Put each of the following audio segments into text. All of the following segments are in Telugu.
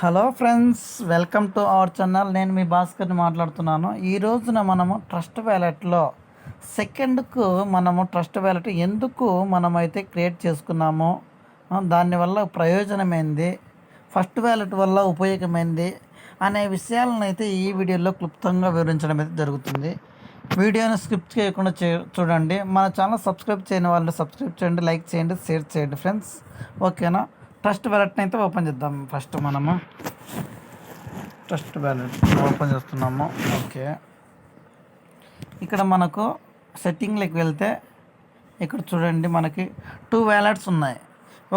Hello friends, welcome to our channel. నేను మీ భాస్కర్ని మాట్లాడుతున్నాను. ఈ రోజున మనము ట్రస్ట్ వ్యాలెట్లో సెకండ్కు మనము ట్రస్ట్ వ్యాలెట్ ఎందుకు మనమైతే క్రియేట్ చేసుకున్నామో, దానివల్ల ప్రయోజనమైంది, ఫస్ట్ వ్యాలెట్ వల్ల ఉపయోగమైంది అనే విషయాలను అయితే ఈ వీడియోలో క్లుప్తంగా వివరించడం అయితే జరుగుతుంది. వీడియోని స్కిప్ చేయకుండా చూడండి. మన ఛానల్ సబ్స్క్రైబ్ చేయని వాళ్ళు సబ్స్క్రైబ్ చేయండి, లైక్ చేయండి, షేర్ చేయండి ఫ్రెండ్స్. ఓకేనా? ట్రస్ట్ వ్యాలెట్ని అయితే ఓపెన్ చేద్దాం. ఫస్ట్ మనము ట్రస్ట్ వ్యాలెట్ ఓపెన్ చేస్తున్నాము. ఓకే, ఇక్కడ మనకు సెట్టింగ్లోకి వెళ్తే ఇక్కడ చూడండి, మనకి 2 వ్యాలెట్స్ ఉన్నాయి.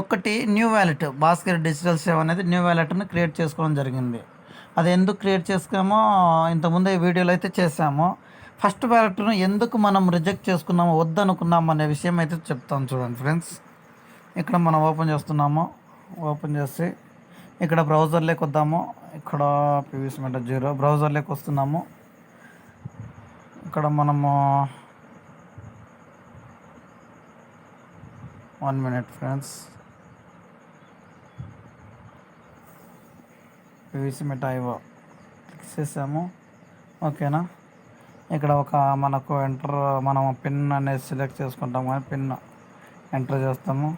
ఒకటి new wallet, Bhaskar digital save అనేది న్యూ వ్యాలెట్ని క్రియేట్ చేసుకోవడం జరిగింది. అది ఎందుకు క్రియేట్ చేసుకోమో ఇంతకుముందు ఈ వీడియోలో అయితే చేసాము. ఫస్ట్ వ్యాలెట్ను ఎందుకు మనం రిజెక్ట్ చేసుకున్నామో, వద్దనుకున్నాము అనే విషయం అయితే చెప్తాను చూడండి ఫ్రెండ్స్. ఇక్కడ మనం ఓపెన్ చేస్తున్నాము. ఓపెన్ చేసి ఇక్కడ బ్రౌజర్లోకి వద్దాము. ఇక్కడ పీవీసీ మెటా 0 బ్రౌజర్లోకి వస్తున్నాము. ఇక్కడ మనము 1 minute friends. PVC meta io click చేసాము. ఓకేనా? ఇక్కడ ఒక మనకు మనం పిన్ అనేది సెలెక్ట్ చేసుకుంటాము, కానీ పిన్ ఎంటర్ చేస్తాము.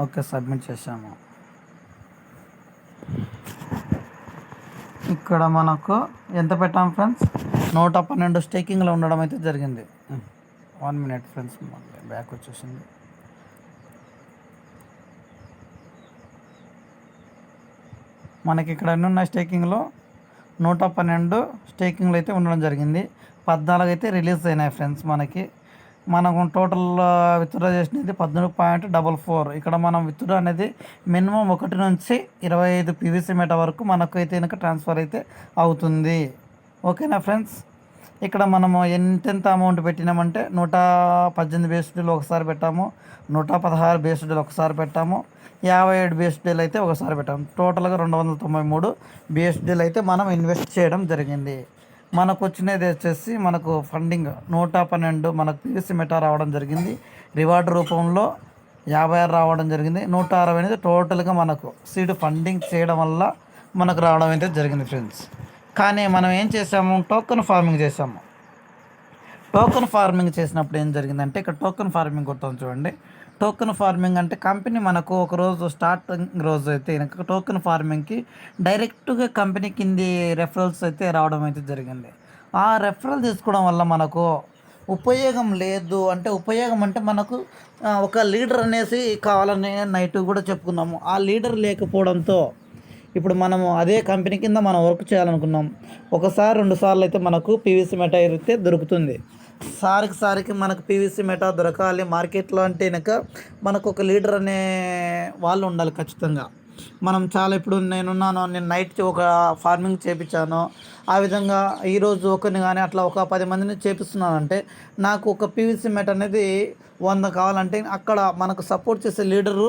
ఓకే, సబ్మిట్ చేసాము. ఇక్కడ మనకు ఎంత పెట్టాము ఫ్రెండ్స్? 112 స్టేకింగ్లో ఉండడం అయితే జరిగింది. 1 మినిట్ ఫ్రెండ్స్, బ్యాక్ వచ్చేసింది. మనకి ఇక్కడ ఎన్ని ఉన్నాయి? స్టేకింగ్లో 112 స్టేకింగ్లో అయితే ఉండడం జరిగింది. 14 అయితే రిలీజ్ అయినాయి ఫ్రెండ్స్. మనకు టోటల్ విత్డ్రా చేసినది 14.44. ఇక్కడ మనం విత్డ్రా అనేది మినిమం 1 నుంచి 25 పీవీసీ మెటా వరకు మనకు అయితే కనుక ట్రాన్స్ఫర్ అయితే అవుతుంది. ఓకేనా ఫ్రెండ్స్? ఇక్కడ మనము ఎంతెంత అమౌంట్ పెట్టినామంటే 118 బేస్డీలు ఒకసారి పెట్టాము, 116 బేస్డీలు ఒకసారి పెట్టాము, 57 బేస్డీలు అయితే ఒకసారి పెట్టాము. టోటల్గా 293 బేస్డీలు అయితే మనం ఇన్వెస్ట్ చేయడం జరిగింది. మనకు వచ్చినది వచ్చేసి మనకు ఫండింగ్ 112 మనకు పీవీసీ మెటా రావడం జరిగింది. రివార్డ్ రూపంలో 56 రావడం జరిగింది. 160 అనేది టోటల్గా మనకు సీడ్ ఫండింగ్ చేయడం వల్ల మనకు రావడం అయితే జరిగింది ఫ్రెండ్స్. కానీ మనం ఏం చేసాము? టోకెన్ ఫార్మింగ్ చేసాము. టోకెన్ ఫార్మింగ్ చేసినప్పుడు ఏం జరిగిందంటే, ఇక్కడ టోకెన్ ఫార్మింగ్ కొడతాం చూడండి. టోకెన్ ఫార్మింగ్ అంటే కంపెనీ మనకు ఒకరోజు స్టార్టింగ్ రోజు అయితే ఇంకా టోకెన్ ఫార్మింగ్కి డైరెక్ట్గా కంపెనీ కింది రెఫరల్స్ అయితే రావడం అయితే జరిగింది. ఆ రెఫరల్ తీసుకోవడం వల్ల మనకు ఉపయోగం లేదు. అంటే ఉపయోగం అంటే మనకు ఒక లీడర్ అనేసి కావాలని నైట్ కూడా చెప్పుకున్నాము. ఆ లీడర్ లేకపోవడంతో ఇప్పుడు మనము అదే కంపెనీ కింద మనం వర్క్ చేయాలనుకున్నాం. ఒకసారి 2 సార్లు అయితే మనకు పీవీసీ మెటా అయితే దొరుకుతుంది. సారికి మనకు పీవీసీ మెటా దొరకాలి మార్కెట్లో అంటే కనుక మనకు ఒక లీడర్ అనే వాళ్ళు ఉండాలి ఖచ్చితంగా. మనం చాలా ఇప్పుడు నేను నైట్ ఒక ఫార్మింగ్ చేయించాను. ఆ విధంగా ఈరోజు ఒకరిని కానీ అట్లా ఒక 10 మందిని చేపిస్తున్నానంటే నాకు ఒక పీవీసీ మెటా అనేది 100 కావాలంటే అక్కడ మనకు సపోర్ట్ చేసే లీడరు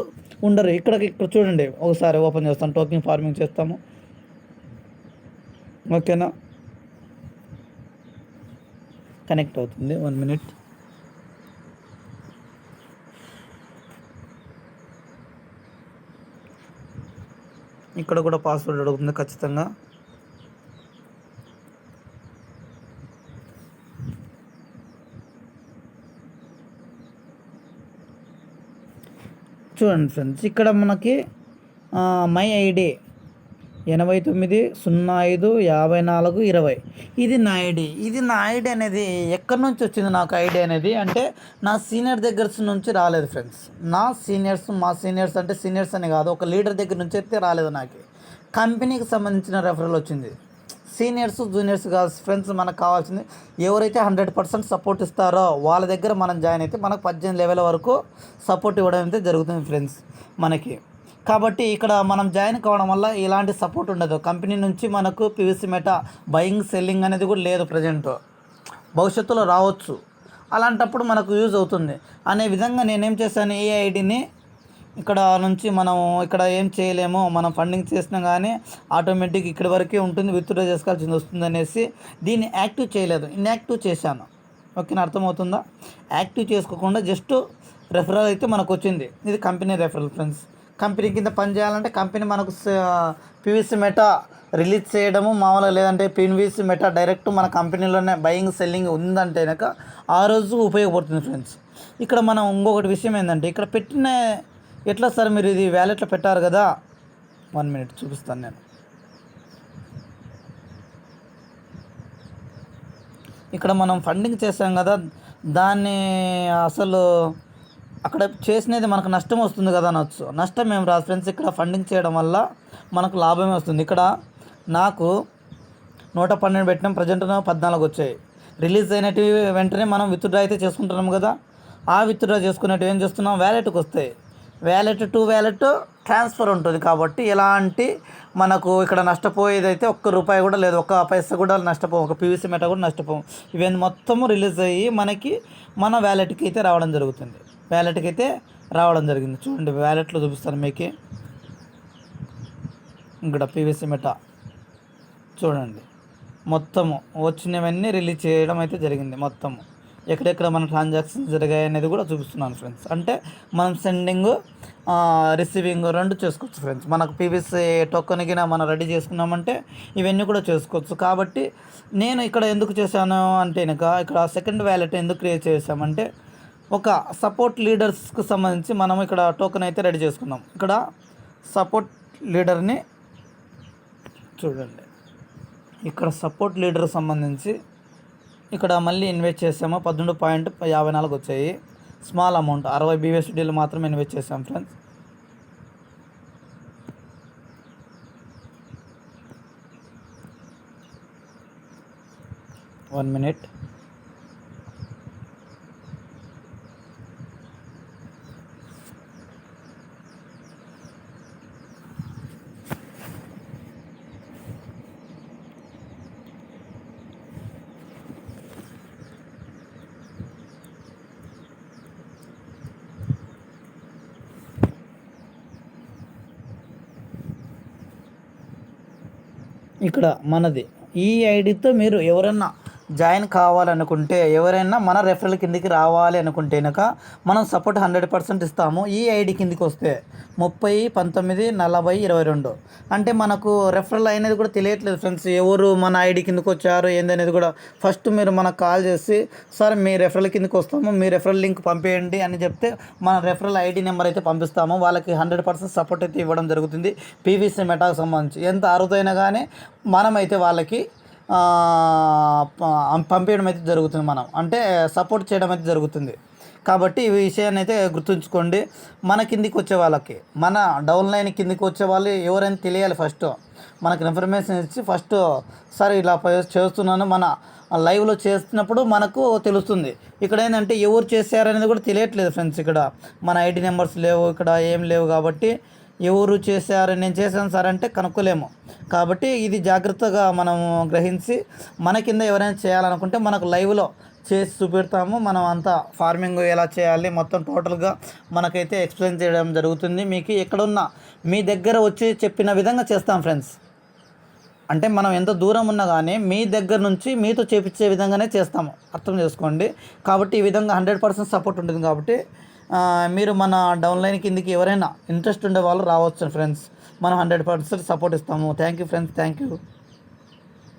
ఉండరు. ఇక్కడ చూడండి, ఒకసారి ఓపెన్ చేస్తాం, టోకెన్ ఫార్మింగ్ చేస్తాము. ఓకేనా? కనెక్ట్ అవుతుంది. 1 మినిట్. ఇక్కడ కూడా పాస్వర్డ్ అడుగుతుంది ఖచ్చితంగా. చూడండి ఫ్రెండ్స్, ఇక్కడ మనకి మై ఐడి 89055420 ఇది నా ఐడి. నా ఐడి అనేది ఎక్కడి నుంచి వచ్చింది? నాకు ఐడి అనేది అంటే నా సీనియర్ దగ్గర నుంచి రాలేదు ఫ్రెండ్స్. మా సీనియర్స్ అంటే సీనియర్స్ అని కాదు, ఒక లీడర్ దగ్గర నుంచి అయితే రాలేదు. నాకు కంపెనీకి సంబంధించిన రెఫరల్ వచ్చింది. సీనియర్స్ జూనియర్స్ కాదు ఫ్రెండ్స్. మనకు కావాల్సింది ఎవరైతే 100% సపోర్ట్ ఇస్తారో వాళ్ళ దగ్గర మనం జాయిన్ అయితే మనకు 18 లెవెల్ వరకు సపోర్ట్ ఇవ్వడం అయితే జరుగుతుంది ఫ్రెండ్స్ మనకి. కాబట్టి ఇక్కడ మనం జాయిన్ కావడం వల్ల ఇలాంటి సపోర్ట్ ఉండదు. కంపెనీ నుంచి మనకు పీవీసీ మెటా బయింగ్ సెల్లింగ్ అనేది కూడా లేదు ప్రజెంట్. భవిష్యత్తులో రావచ్చు. అలాంటప్పుడు మనకు యూజ్ అవుతుంది అనే విధంగా నేనేం చేశాను, ఈ ఐడిని ఇక్కడ నుంచి మనం ఇక్కడ ఏం చేయలేము, మనం ఫండింగ్ చేసినా కానీ ఆటోమేటిక్ ఇక్కడి వరకే ఉంటుంది, విత్డ్రా చేసుకోవాల్సింది వస్తుంది అనేసి దీన్ని యాక్టివ్ చేయలేదు, ఇన్యాక్టివ్ చేశాను. ఓకేనా? అర్థమవుతుందా? యాక్టివ్ చేసుకోకుండా జస్ట్ రెఫరల్ అయితే మనకు వచ్చింది. ఇది కంపెనీ రెఫరల్ ఫ్రెండ్స్. కంపెనీ కింద పని చేయాలంటే కంపెనీ మనకు పీవీసీ మెటా రిలీజ్ చేయడము మామూలుగా, లేదంటే పీవీసీ మెటా డైరెక్ట్ మన కంపెనీలోనే బయింగ్ సెల్లింగ్ ఉందంటే కనుక ఆ రోజు ఉపయోగపడుతుంది ఫ్రెండ్స్. ఇక్కడ మనం ఇంకొకటి విషయం ఏంటంటే ఇక్కడ పెట్టిన ఎట్లా సార్ మీరు ఇది వ్యాలెట్లో పెట్టారు కదా, 1 మినిట్ చూపిస్తాను నేను. ఇక్కడ మనం ఫండింగ్ చేసాం కదా, దాన్ని అసలు అక్కడ చేసినది మనకు నష్టం వస్తుంది కదా అనొచ్చు. నష్టం ఏం రాదు ఫ్రెండ్స్, ఇక్కడ ఫండింగ్ చేయడం వల్ల మనకు లాభమే వస్తుంది. ఇక్కడ నాకు 112 పెట్టినాం, ప్రజెంట్ 14 వచ్చాయి. రిలీజ్ అయినవి వెంటనే మనం విత్డ్రా అయితే చేసుకుంటున్నాం కదా, ఆ విత్డ్రా చేసుకునేటివి ఏం చేస్తున్నాం, వ్యాలెట్కి వస్తాయి. వ్యాలెట్ టు వ్యాలెట్ ట్రాన్స్ఫర్ ఉంటుంది కాబట్టి ఎలాంటి మనకు ఇక్కడ నష్టపోయేది అయితే ఒక్క రూపాయి కూడా లేదు, ఒక్క పైసా కూడా నష్టపోం, ఒక పీవీసీ మెటా కూడా నష్టపోం. ఇవన్నీ మొత్తము రిలీజ్ అయ్యి మనకి మన వ్యాలెట్కి అయితే రావడం జరుగుతుంది. వ్యాలెట్కి అయితే రావడం జరిగింది. చూడండి వ్యాలెట్లో చూపిస్తాను మీకు. ఇక్కడ పీవీసీ మెటా చూడండి, మొత్తము వచ్చినవన్నీ రిలీజ్ చేయడం అయితే జరిగింది. మొత్తము ఎక్కడెక్కడ మన ట్రాన్సాక్షన్స్ జరిగాయి అనేది కూడా చూపిస్తున్నాను ఫ్రెండ్స్. అంటే మనం సెండింగ్ రిసీవింగ్ 2 చేసుకోవచ్చు ఫ్రెండ్స్. మనకు పీవీసీ టోకెన్కి మనం రెడీ చేసుకున్నామంటే ఇవన్నీ కూడా చేసుకోవచ్చు. కాబట్టి నేను ఇక్కడ ఎందుకు చేశాను అంటే ఇక్కడ సెకండ్ వ్యాలెట్ ఎందుకు క్రియేట్ చేసామంటే ఒక సపోర్ట్ లీడర్స్కి సంబంధించి మనం ఇక్కడ టోకెన్ అయితే రెడీ చేసుకున్నాం. ఇక్కడ సపోర్ట్ లీడర్ని చూడండి, ఇక్కడ సపోర్ట్ లీడర్ సంబంధించి ఇక్కడ మళ్ళీ ఇన్వెస్ట్ చేసాము. 18.54 వచ్చాయి. స్మాల్ అమౌంట్ 60 BUSDలు మాత్రం ఇన్వెస్ట్ చేసాం ఫ్రెండ్స్. One minute. ఇక్కడ మనది ఈ ఐడితో మీరు ఎవరైనా జాయిన్ కావాలనుకుంటే, ఎవరైనా మన రెఫరల్ కిందికి రావాలి అనుకుంటే కనుక మనం సపోర్ట్ 100% ఇస్తాము. ఈ ఐడి కిందికి వస్తే 30 19 40 22 అంటే మనకు రెఫరల్ అనేది కూడా తెలియట్లేదు ఫ్రెండ్స్, ఎవరు మన ఐడి కిందకి వచ్చారు ఏందనేది కూడా. ఫస్ట్ మీరు మనకు కాల్ చేసి సార్ మీ రెఫరల్ కిందకి వస్తాము, మీ రెఫరల్ లింక్ పంపేయండి అని చెప్తే మన రెఫరల్ ఐడి నెంబర్ అయితే పంపిస్తాము. వాళ్ళకి 100% సపోర్ట్ అయితే ఇవ్వడం జరుగుతుంది. పీవీసీ మెటాకు సంబంధించి ఎంత అరుదైనా కానీ మనమైతే వాళ్ళకి పంపించడం అయితే జరుగుతుంది. మనం అంటే సపోర్ట్ చేయడం అయితే జరుగుతుంది. కాబట్టి ఈ విషయాన్ని అయితే గుర్తుంచుకోండి. మన కిందికి వచ్చే వాళ్ళకి, మన డౌన్ లైన్ కిందికి వచ్చే వాళ్ళు ఎవరైనా తెలియాలి. ఫస్ట్ మనకు ఇన్ఫర్మేషన్ ఇచ్చి ఫస్ట్ సార్ ఇలా చేస్తున్నాను మన లైవ్లో చేస్తున్నప్పుడు మనకు తెలుస్తుంది. ఇక్కడ ఏంటంటే ఎవరు చేశారనేది కూడా తెలియట్లేదు ఫ్రెండ్స్. ఇక్కడ మన ఐడి నెంబర్స్ లేవు, ఇక్కడ ఏం లేవు. కాబట్టి ఎవరు చేశారు, నేను చేశాను సార్ అంటే కనుక్కోలేము. కాబట్టి ఇది జాగ్రత్తగా మనం గ్రహించి మన కింద ఎవరైనా చేయాలనుకుంటే మనకు లైవ్లో చేసి చూపెడతాము. మనం అంతా ఫార్మింగ్ ఎలా చేయాలి మొత్తం టోటల్గా మనకైతే ఎక్స్ప్లెయిన్ చేయడం జరుగుతుంది. మీకు ఎక్కడున్నా మీ దగ్గర వచ్చి చెప్పిన విధంగా చేస్తాం ఫ్రెండ్స్. అంటే మనం ఎంత దూరం ఉన్నా కానీ మీ దగ్గర నుంచి మీతో చేపించే విధంగానే చేస్తాము, అర్థం చేసుకోండి. కాబట్టి ఈ విధంగా 100% సపోర్ట్ ఉంటుంది. కాబట్టి మీరు మన డౌన్లైన్ కిందికి ఎవరైనా ఇంట్రెస్ట్ ఉండే వాళ్ళు రావచ్చు ఫ్రెండ్స్. మనం 100% సపోర్ట్ ఇస్తాము. Thank you friends, thank you.